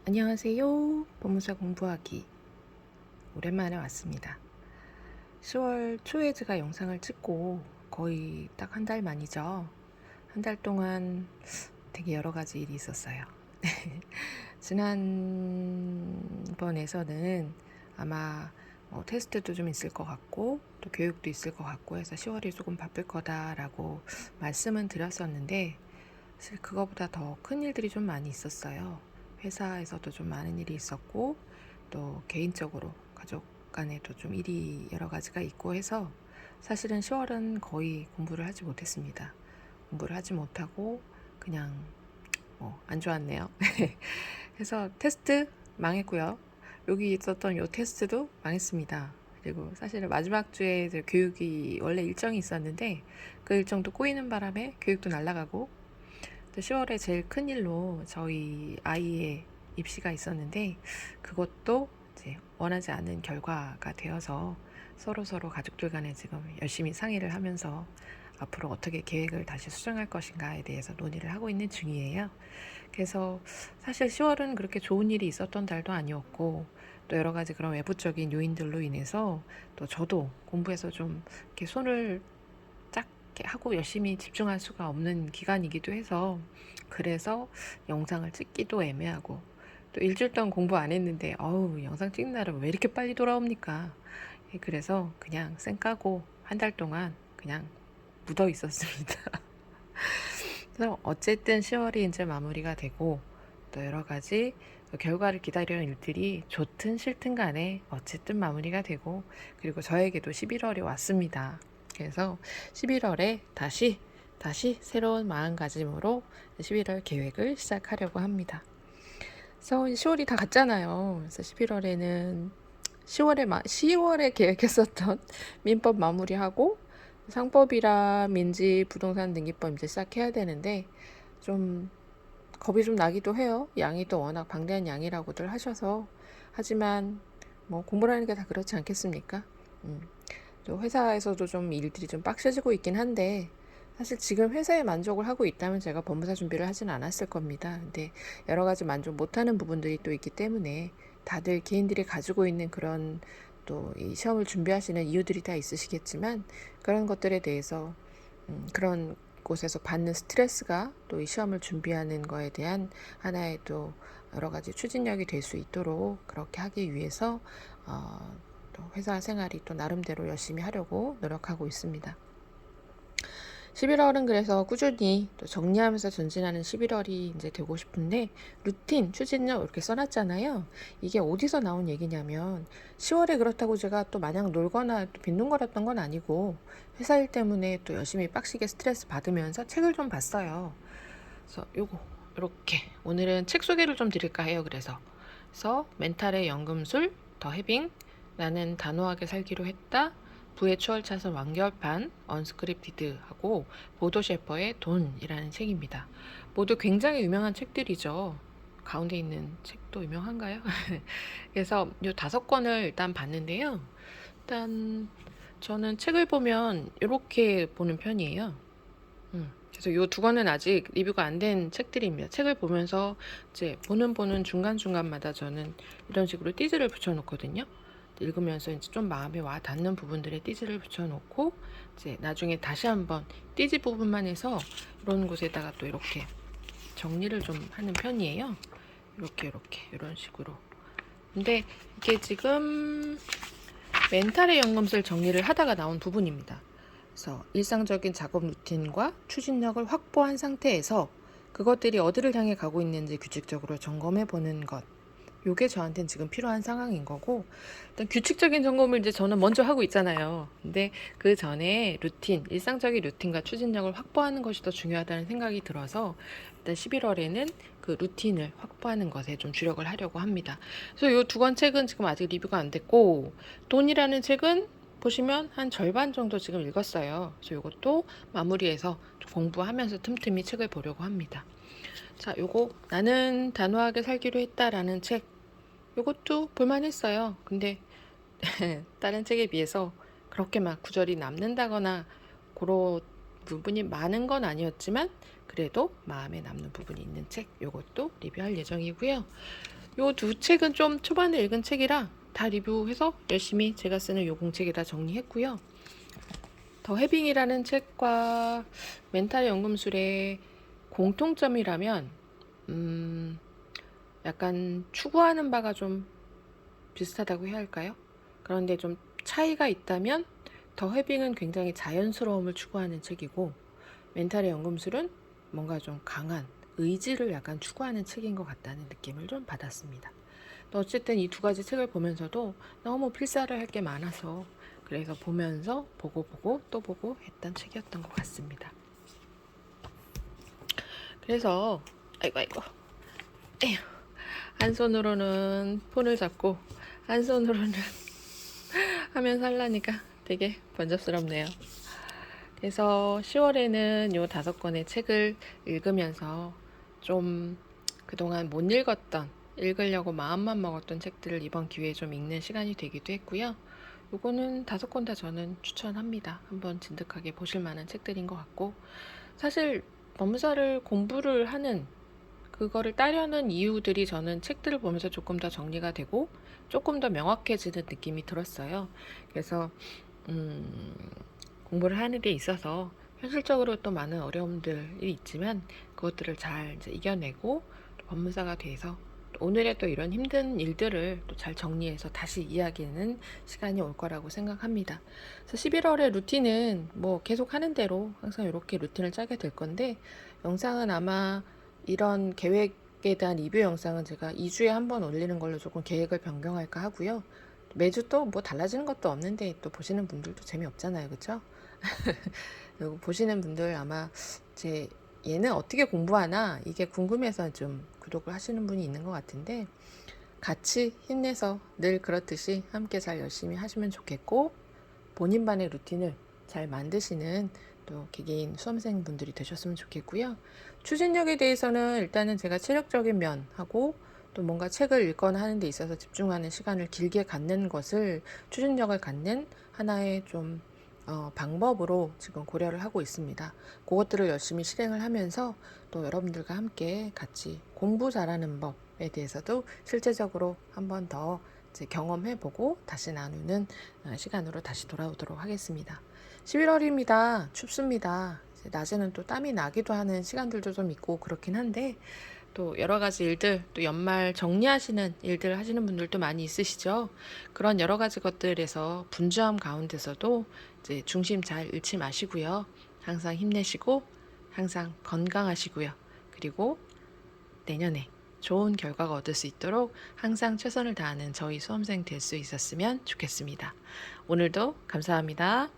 안녕하세요. 법무사 공부하기 오랜만에 왔습니다. 10월 초에 제가 영상을 찍고 거의 딱 한 달 만이죠. 한 달 동안 되게 여러 가지 일이 있었어요. 지난번에서는 아마 테스트도 좀 있을 것 같고 또 교육도 있을 것 같고 해서 10월이 조금 바쁠 거다라고 말씀은 드렸었는데 사실 그거보다 더 큰 일들이 좀 많이 있었어요. 회사에서도 좀 많은 일이 있었고 또 개인적으로 가족 간에도 좀 일이 여러 가지가 있고 해서 사실은 10월은 거의 공부를 하지 못했습니다. 공부를 하지 못하고 그냥 안 좋았네요. 그래서 테스트 망했고요. 여기 있었던 요 테스트도 망했습니다. 그리고 사실은 마지막 주에 교육이 원래 일정이 있었는데 그 일정도 꼬이는 바람에 교육도 날아가고 또 10월에 제일 큰 일로 저희 아이의 입시가 있었는데 그것도 이제 원하지 않은 결과가 되어서 서로 가족들 간에 지금 열심히 상의를 하면서 앞으로 어떻게 계획을 다시 수정할 것인가에 대해서 논의를 하고 있는 중이에요. 그래서 사실 10월은 그렇게 좋은 일이 있었던 달도 아니었고 또 여러 가지 그런 외부적인 요인들로 인해서 또 저도 공부에서 좀 이렇게 손을 짝 이렇게 하고 열심히 집중할 수가 없는 기간이기도 해서 그래서 영상을 찍기도 애매하고 또 일주일 동안 공부 안 했는데 어우 영상 찍는 날은 왜 이렇게 빨리 돌아옵니까? 그래서 그냥 쌩 까고 한 달 동안 그냥 묻어 있었습니다. 그래서 어쨌든 10월이 이제 마무리가 되고 또 여러 가지 결과를 기다리는 일들이 좋든 싫든 간에 어쨌든 마무리가 되고 그리고 저에게도 11월이 왔습니다. 그래서 11월에 다시 새로운 마음가짐으로 11월 계획을 시작하려고 합니다. 그래서 10월이 다 갔잖아요. 그래서 11월에는 10월에 계획했었던 민법 마무리하고 상법이랑 민지 부동산 등기법 이제 시작해야 되는데 좀 겁이 좀 나기도 해요. 양이 또 워낙 방대한 양이라고들 하셔서 하지만 뭐 공부라는 게 다 그렇지 않겠습니까? 또 회사에서도 좀 일들이 좀 빡세지고 있긴 한데 사실 지금 회사에 만족을 하고 있다면 제가 법무사 준비를 하진 않았을 겁니다. 근데 여러 가지 만족 못하는 부분들이 또 있기 때문에 다들 개인들이 가지고 있는 그런 또 이 시험을 준비하시는 이유들이 다 있으시겠지만 그런 것들에 대해서 그런 곳에서 받는 스트레스가 또 이 시험을 준비하는 거에 대한 하나의 또 여러 가지 추진력이 될 수 있도록 그렇게 하기 위해서 또 회사 생활이 또 나름대로 열심히 하려고 노력하고 있습니다. 11월은 그래서 꾸준히 또 정리하면서 전진하는 11월이 이제 되고 싶은데 루틴, 추진력 이렇게 써놨잖아요. 이게 어디서 나온 얘기냐면 10월에 그렇다고 제가 또 마냥 놀거나 또 빈둥거렸던 건 아니고 회사 일 때문에 또 열심히 빡시게 스트레스 받으면서 책을 좀 봤어요. 그래서 요거 이렇게 오늘은 책 소개를 좀 드릴까 해요. 그래서 멘탈의 연금술, 더 해빙, 나는 단호하게 살기로 했다, 부의 추월 차선 완결판, 언스크립티드하고 보도 셰퍼의 돈이라는 책입니다. 모두 굉장히 유명한 책들이죠. 가운데 있는 책도 유명한가요? 그래서 이 5권을 일단 봤는데요. 일단 저는 책을 보면 이렇게 보는 편이에요. 그래서 이 2권은 아직 리뷰가 안 된 책들입니다. 책을 보면서 이제 보는 중간중간마다 저는 이런 식으로 띠지를 붙여놓거든요. 읽으면서 이제 좀 마음에 와 닿는 부분들에 띠지를 붙여놓고 이제 나중에 다시 한번 띠지 부분만 해서 이런 곳에다가 또 이렇게 정리를 좀 하는 편이에요. 이렇게 이런 식으로. 근데 이게 지금 멘탈의 연금술 정리를 하다가 나온 부분입니다. 그래서 일상적인 작업 루틴과 추진력을 확보한 상태에서 그것들이 어디를 향해 가고 있는지 규칙적으로 점검해 보는 것. 요게 저한테는 지금 필요한 상황인 거고, 일단 규칙적인 점검을 이제 저는 먼저 하고 있잖아요. 근데 그 전에 일상적인 루틴과 추진력을 확보하는 것이 더 중요하다는 생각이 들어서 일단 11월에는 그 루틴을 확보하는 것에 좀 주력을 하려고 합니다. 그래서 요 2권 책은 지금 아직 리뷰가 안 됐고, 돈이라는 책은 보시면 한 절반 정도 지금 읽었어요. 그래서 이것도 마무리해서 공부하면서 틈틈이 책을 보려고 합니다. 자, 요거 나는 단호하게 살기로 했다라는 책. 요것도 볼만했어요. 근데 다른 책에 비해서 그렇게 막 구절이 남는다거나 그런 부분이 많은 건 아니었지만 그래도 마음에 남는 부분이 있는 책 요것도 리뷰할 예정이고요. 요 두 책은 좀 초반에 읽은 책이라 다 리뷰해서 열심히 제가 쓰는 요 공책에다 정리했고요. 더 해빙이라는 책과 멘탈 연금술의 공통점이라면 약간 추구하는 바가 좀 비슷하다고 해야 할까요? 그런데 좀 차이가 있다면 더 해빙은 굉장히 자연스러움을 추구하는 책이고 멘탈의 연금술은 뭔가 좀 강한 의지를 약간 추구하는 책인 것 같다는 느낌을 좀 받았습니다. 어쨌든 이 두 가지 책을 보면서도 너무 필사를 할 게 많아서 그래서 보면서 보고 또 보고 했던 책이었던 것 같습니다. 그래서 아이고 에휴, 한 손으로는 폰을 잡고 한 손으로는 하면서 하려니까 되게 번잡스럽네요. 그래서 10월에는 요 5권의 책을 읽으면서 좀 그동안 못 읽었던 읽으려고 마음만 먹었던 책들을 이번 기회에 좀 읽는 시간이 되기도 했고요. 요거는 5권 다 저는 추천합니다. 한번 진득하게 보실 만한 책들인 것 같고 사실 법무사를 공부를 하는 그거를 따려는 이유들이 저는 책들을 보면서 조금 더 정리가 되고 조금 더 명확해지는 느낌이 들었어요. 그래서 공부를 하는 데 있어서 현실적으로 또 많은 어려움들이 있지만 그것들을 잘 이제 이겨내고 법무사가 돼서 오늘의 또 이런 힘든 일들을 또 잘 정리해서 다시 이야기하는 시간이 올 거라고 생각합니다. 그래서 11월의 루틴은 뭐 계속 하는 대로 항상 이렇게 루틴을 짜게 될 건데 영상은 아마 이런 계획에 대한 리뷰 영상은 제가 2주에 한 번 올리는 걸로 조금 계획을 변경할까 하고요. 매주 또 뭐 달라지는 것도 없는데 또 보시는 분들도 재미없잖아요. 그쵸? 그리고 보시는 분들 아마 제 얘는 어떻게 공부하나 이게 궁금해서 좀 구독을 하시는 분이 있는 것 같은데 같이 힘내서 늘 그렇듯이 함께 잘 열심히 하시면 좋겠고 본인만의 루틴을 잘 만드시는 또 개개인 수험생분들이 되셨으면 좋겠고요. 추진력에 대해서는 일단은 제가 체력적인 면하고 또 뭔가 책을 읽거나 하는 데 있어서 집중하는 시간을 길게 갖는 것을 추진력을 갖는 하나의 좀 방법으로 지금 고려를 하고 있습니다. 그것들을 열심히 실행을 하면서 또 여러분들과 함께 같이 공부 잘하는 법에 대해서도 실제적으로 한 번 더 경험해보고 다시 나누는 시간으로 다시 돌아오도록 하겠습니다. 11월입니다. 춥습니다. 낮에는 또 땀이 나기도 하는 시간들도 좀 있고 그렇긴 한데 또 여러 가지 일들, 또 연말 정리하시는 일들 하시는 분들도 많이 있으시죠. 그런 여러 가지 것들에서 분주함 가운데서도 이제 중심 잘 잃지 마시고요. 항상 힘내시고 항상 건강하시고요. 그리고 내년에 좋은 결과가 얻을 수 있도록 항상 최선을 다하는 저희 수험생 될 수 있었으면 좋겠습니다. 오늘도 감사합니다.